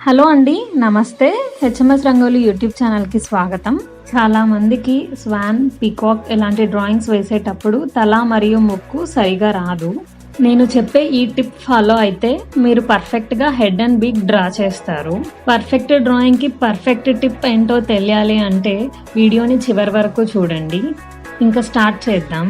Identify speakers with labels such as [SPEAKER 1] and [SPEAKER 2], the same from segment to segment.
[SPEAKER 1] Hello అండి, నమస్తే. HMS rangoli YouTube ఛానల్కి స్వాగతం. చాలా మందికి స్వాన్, పీకాక్ ఇలాంటి డ్రాయింగ్స్ వేసేటప్పుడు తల మరియు ముక్కు సరిగా రాదు. నేను చెప్పే ఈ టిప్ ఫాలో అయితే మీరు పర్ఫెక్ట్గా హెడ్ అండ్ బీక్ డ్రా చేస్తారు. పర్ఫెక్ట్ డ్రాయింగ్కి పర్ఫెక్ట్ టిప్ ఏంటో తెలియాలి అంటే వీడియోని చివరి వరకు చూడండి. ఇంకా స్టార్ట్ చేద్దాం.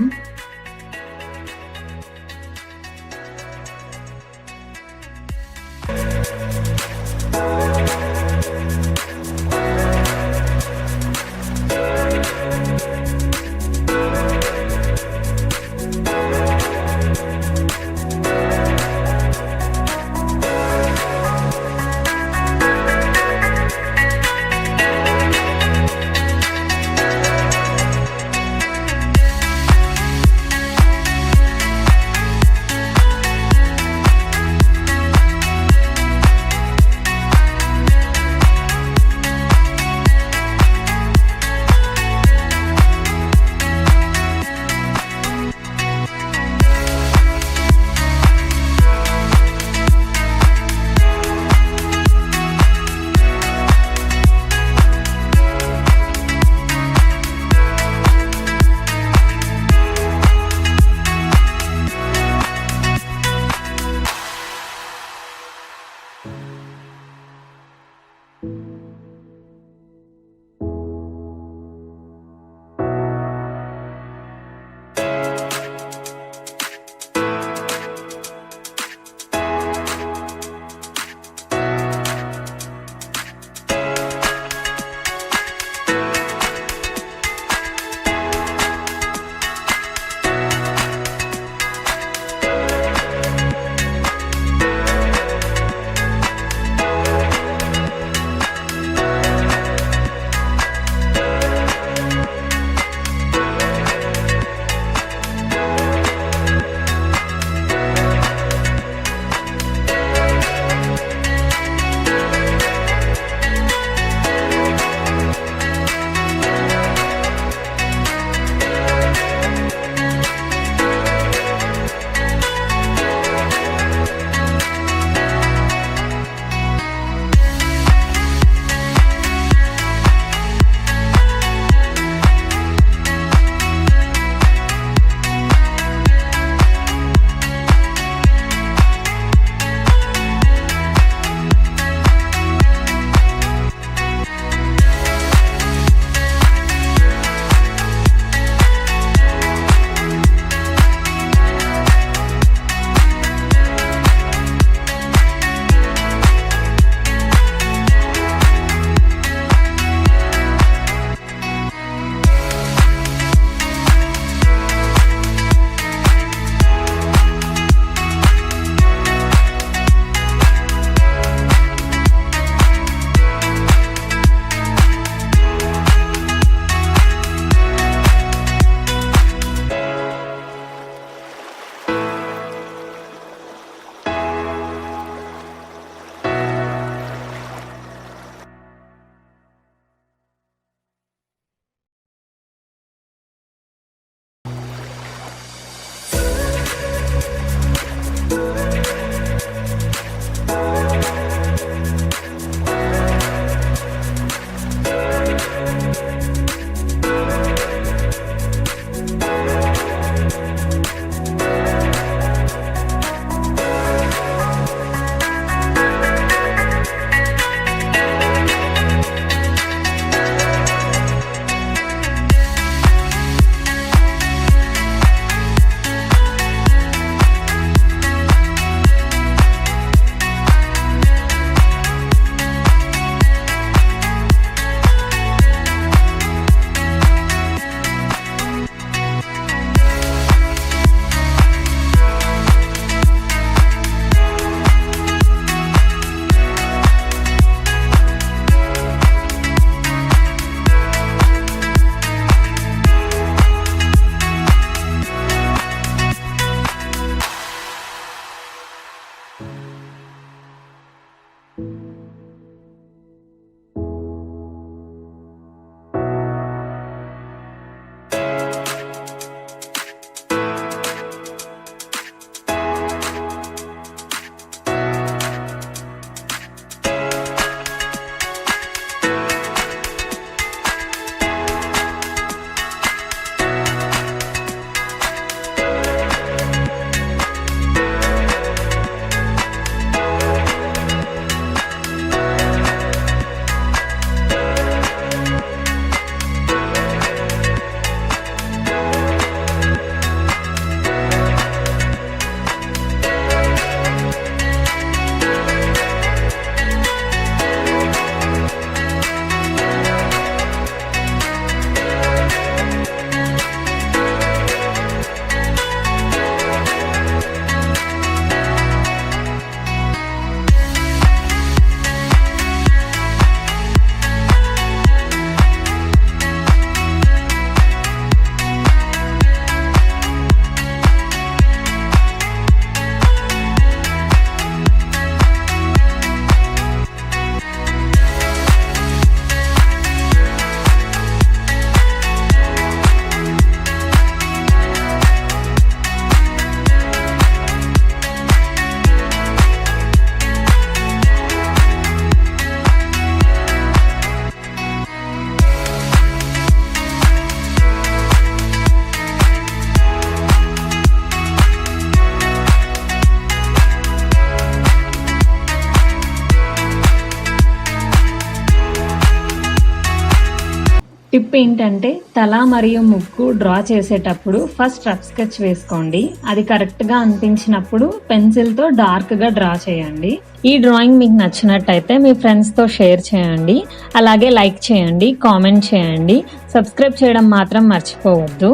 [SPEAKER 1] టిప్ ఏంటంటే తల మరియు ముక్కు డ్రా చేసేటప్పుడు ఫస్ట్ రఫ్ స్కెచ్ వేసుకోండి. అది కరెక్ట్గా అనిపించినప్పుడు పెన్సిల్తో డార్క్గా డ్రా చేయండి. ఈ డ్రాయింగ్ మీకు నచ్చినట్టయితే మీ ఫ్రెండ్స్తో షేర్ చేయండి. అలాగే లైక్ చేయండి, కామెంట్ చేయండి. సబ్స్క్రైబ్ చేయడం మాత్రం మర్చిపోవద్దు.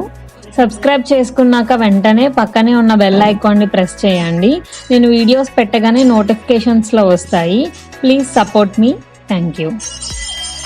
[SPEAKER 1] సబ్స్క్రైబ్ చేసుకున్నాక వెంటనే పక్కనే ఉన్న బెల్ ఐకాన్ని ప్రెస్ చేయండి. నేను వీడియోస్ పెట్టగానే నోటిఫికేషన్స్లో వస్తాయి. Please support me. Thank you.